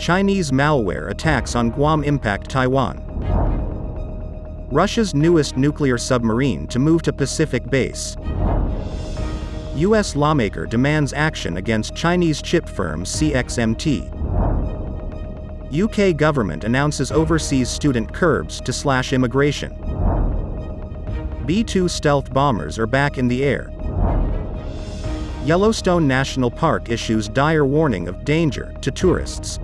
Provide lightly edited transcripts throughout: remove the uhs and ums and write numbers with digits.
Chinese malware attacks on Guam impact Taiwan. Russia's newest nuclear submarine to move to Pacific base. U.S. lawmaker demands action against Chinese chip firm CXMT. UK government announces overseas student curbs to slash immigration. B-2 stealth bombers are back in the air. Yellowstone National Park issues dire warning of danger to tourists.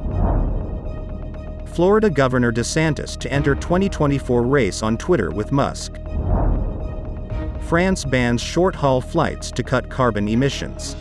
Florida Governor DeSantis to enter 2024 race on Twitter with Musk. France bans short-haul flights to cut carbon emissions.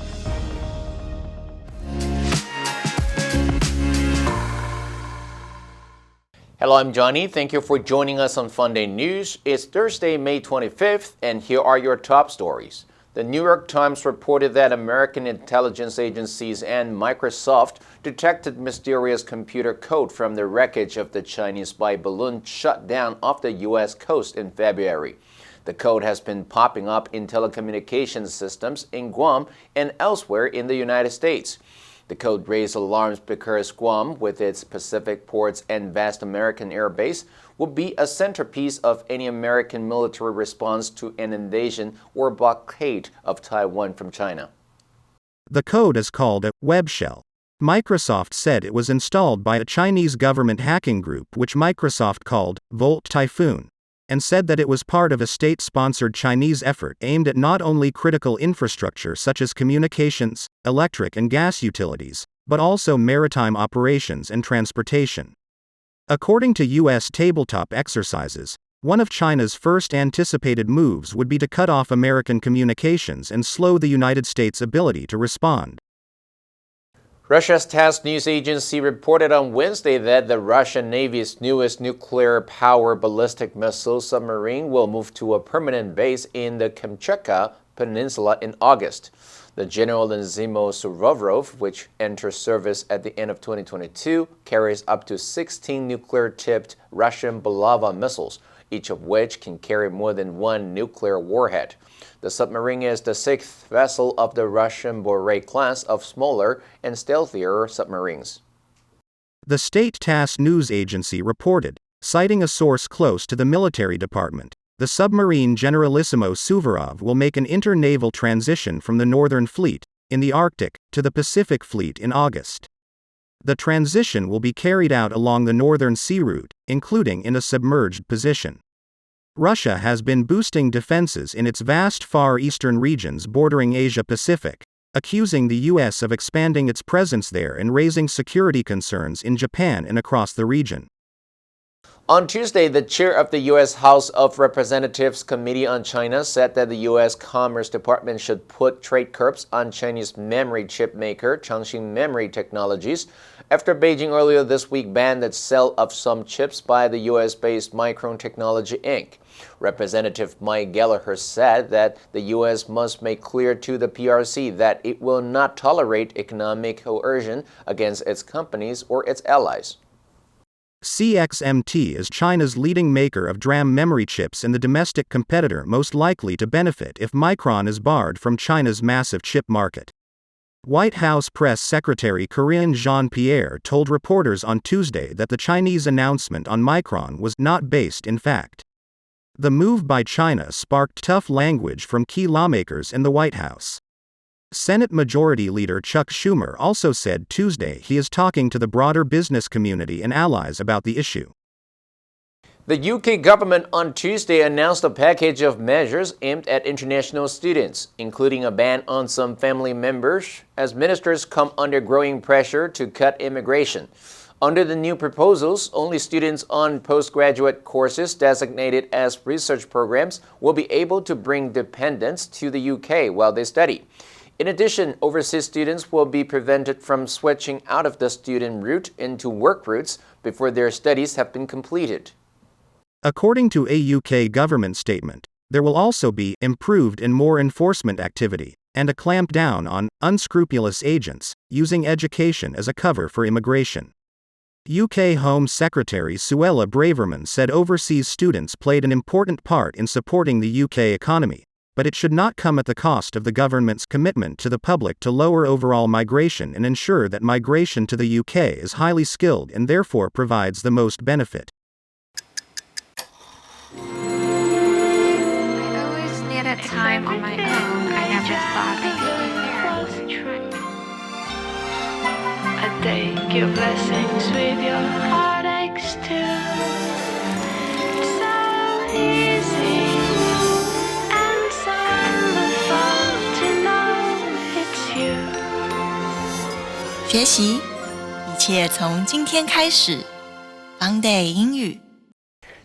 Hello, I'm Johnny. Thank you for joining us on Funday News. It's Thursday, May 25th, and here are your top stories. The New York Times reported that American intelligence agencies and Microsoft detected mysterious computer code from the wreckage of the Chinese spy balloon shot down off the U.S. coast in February. The code has been popping up in telecommunications systems in Guam and elsewhere in the United States. The code raised alarms because Guam, with its Pacific ports and vast American air base, would be a centerpiece of any American military response to an invasion or blockade of Taiwan from China. The code is called a web shell. Microsoft said it was installed by a Chinese government hacking group which Microsoft called Volt Typhoon, and said that it was part of a state-sponsored Chinese effort aimed at not only critical infrastructure such as communications, electric and gas utilities, but also maritime operations and transportation. According to U.S. tabletop exercises, one of China's first anticipated moves would be to cut off American communications and slow the United States' ability to respond. Russia's TASS news agency reported on Wednesday that the Russian Navy's newest nuclear-powered ballistic missile submarine will move to a permanent base in the Kamchatka Peninsula in August. The General Nzimo Suvorov, which enters service at the end of 2022, carries up to 16 nuclear-tipped Russian Bulava missiles, each of which can carry more than one nuclear warhead. The submarine is the sixth vessel of the Russian Boray class of smaller and stealthier submarines. The state TASS news agency reported, citing a source close to the military department, the submarine Generalissimo Suvorov will make an inter-naval transition from the Northern Fleet, in the Arctic, to the Pacific Fleet in August. The transition will be carried out along the Northern Sea Route, including in a submerged position. Russia has been boosting defenses in its vast Far Eastern regions bordering Asia-Pacific, accusing the U.S. of expanding its presence there and raising security concerns in Japan and across the region. On Tuesday, the chair of the U.S. House of Representatives Committee on China said that the U.S. Commerce Department should put trade curbs on Chinese memory chip maker Changxin Memory Technologies after Beijing earlier this week banned the sale of some chips by the U.S.-based Micron Technology Inc. Representative Mike Gallagher said that the U.S. must make clear to the PRC that it will not tolerate economic coercion against its companies or its allies. CXMT is China's leading maker of DRAM memory chips and the domestic competitor most likely to benefit if Micron is barred from China's massive chip market. White House Press Secretary Karine Jean-Pierre told reporters on Tuesday that the Chinese announcement on Micron was not based in fact. The move by China sparked tough language from key lawmakers in the White House. Senate Majority Leader Chuck Schumer also said Tuesday he is talking to the broader business community and allies about the issue. The UK government on Tuesday announced a package of measures aimed at international students, including a ban on some family members, as ministers come under growing pressure to cut immigration. Under the new proposals, only students on postgraduate courses designated as research programs will be able to bring dependents to the UK while they study. In addition, overseas students will be prevented from switching out of the student route into work routes before their studies have been completed. According to a UK government statement, there will also be improved and more enforcement activity, and a clampdown on unscrupulous agents using education as a cover for immigration. UK Home Secretary Suella Braverman said overseas students played an important part in supporting the UK economy, but it should not come at the cost of the government's commitment to the public to lower overall migration and ensure that migration to the UK is highly skilled and therefore provides the most benefit. I always needed time on my own. I never thought I'd be here. I take your blessings with your heartaches too. It's so easy and so wonderful to know it's you. 学习，一切从今天开始。Funday 英语。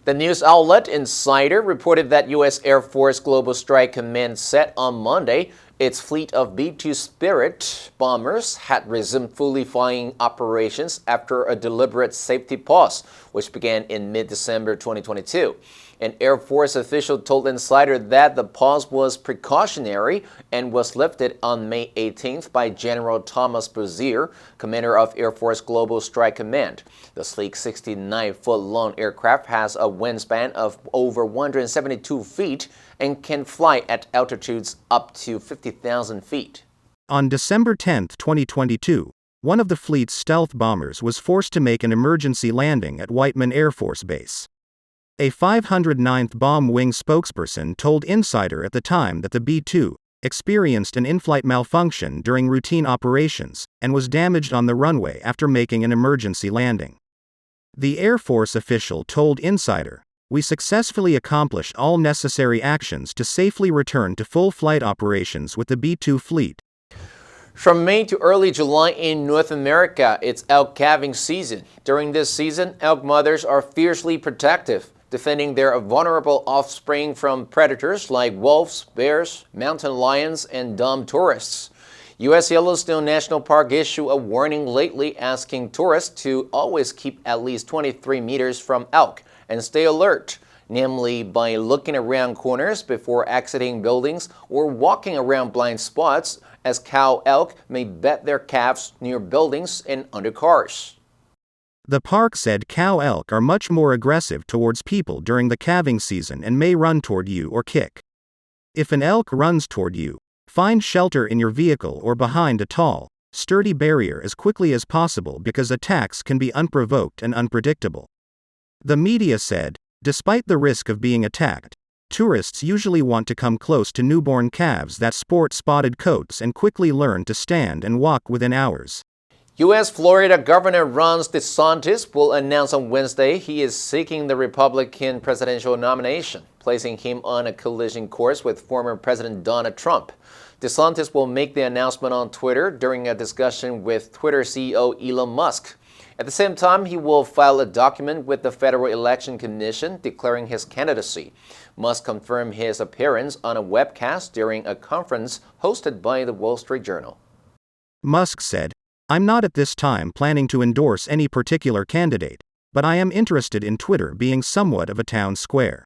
The news outlet Insider reported that U.S. Air Force Global Strike Command said on Monday its fleet of B-2 Spirit bombers had resumed fully flying operations after a deliberate safety pause, which began in mid-December 2022. An Air Force official told Insider that the pause was precautionary and was lifted on May 18th by General Thomas Buzier, commander of Air Force Global Strike Command. The sleek 69-foot-long aircraft has a wingspan of over 172 feet and can fly at altitudes up to 50,000 feet. On December 10, 2022, one of the fleet's stealth bombers was forced to make an emergency landing at Whiteman Air Force Base. A 509th Bomb Wing spokesperson told Insider at the time that the B-2 experienced an in-flight malfunction during routine operations and was damaged on the runway after making an emergency landing. The Air Force official told Insider, "We successfully accomplished all necessary actions to safely return to full flight operations with the B-2 fleet." From May to early July in North America, it's elk calving season. During this season, elk mothers are fiercely protective, defending their vulnerable offspring from predators like wolves, bears, mountain lions, and dumb tourists. U.S. Yellowstone National Park issued a warning lately asking tourists to always keep at least 23 meters from elk and stay alert, namely by looking around corners before exiting buildings or walking around blind spots, as cow elk may bet their calves near buildings and under cars. The park said cow elk are much more aggressive towards people during the calving season and may run toward you or kick. If an elk runs toward you, find shelter in your vehicle or behind a tall, sturdy barrier as quickly as possible because attacks can be unprovoked and unpredictable. The media said, despite the risk of being attacked, tourists usually want to come close to newborn calves that sport spotted coats and quickly learn to stand and walk within hours. U.S. Florida Governor Ron DeSantis will announce on Wednesday he is seeking the Republican presidential nomination, placing him on a collision course with former President Donald Trump. DeSantis will make the announcement on Twitter during a discussion with Twitter CEO Elon Musk. At the same time, he will file a document with the Federal Election Commission declaring his candidacy. Musk confirmed his appearance on a webcast during a conference hosted by the Wall Street Journal. Musk said, "I'm not at this time planning to endorse any particular candidate, but I am interested in Twitter being somewhat of a town square."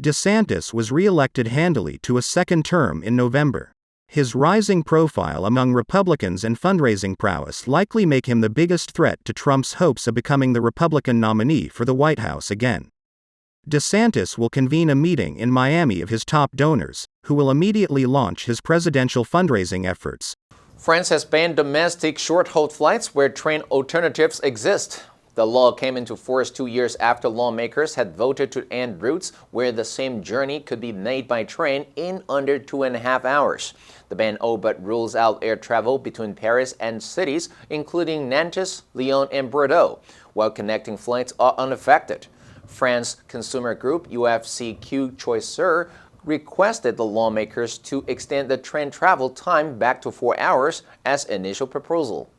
DeSantis was re-elected handily to a second term in November. His rising profile among Republicans and fundraising prowess likely make him the biggest threat to Trump's hopes of becoming the Republican nominee for the White House again. DeSantis will convene a meeting in Miami of his top donors, who will immediately launch his presidential fundraising efforts. France has banned domestic short-haul flights where train alternatives exist. The law came into force 2 years after lawmakers had voted to end routes where the same journey could be made by train in under 2.5 hours. The ban all but rules out air travel between Paris and cities including Nantes, Lyon, and Bordeaux, while connecting flights are unaffected. France consumer group UFCQ Choicer requested the lawmakers to extend the train travel time back to 4 hours as initial proposal.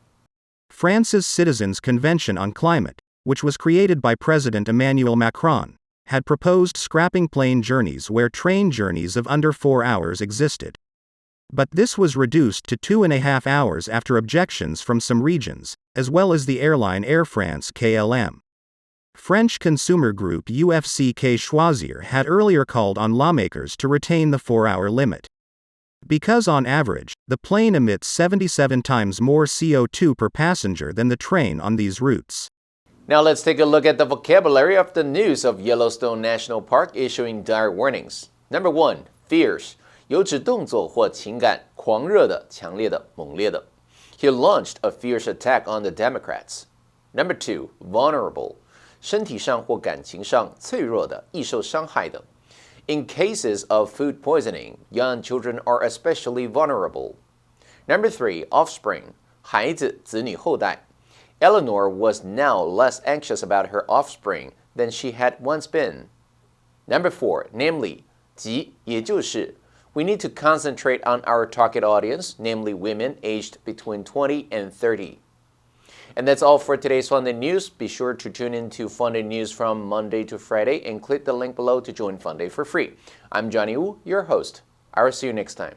France's Citizens' Convention on Climate, which was created by President Emmanuel Macron, had proposed scrapping plane journeys where train journeys of under 4 hours existed. But this was reduced to 2.5 hours after objections from some regions, as well as the airline Air France KLM. French consumer group UFCK Choisir had earlier called on lawmakers to retain the 4-hour limit. Because on average, the plane emits 77 times more CO2 per passenger than the train on these routes. Now let's take a look at the vocabulary of the news of Yellowstone National Park issuing dire warnings. Number 1, fierce. 有指动作或情感狂热的、强烈的、猛烈的。He launched a fierce attack on the Democrats. Number 2, vulnerable. 身体上或感情上脆弱的、易受伤害的。In cases of food poisoning, young children are especially vulnerable. Number 3, offspring. 孩子、子女、后代。Eleanor was now less anxious about her offspring than she had once been. Number 4, namely, 即也就是 we need to concentrate on our target audience, namely women aged between 20 and 30. And that's all for today's Funday News. Be sure to tune in to Funday News from Monday to Friday and click the link below to join Funday for free. I'm Johnny Wu, your host. I will see you next time.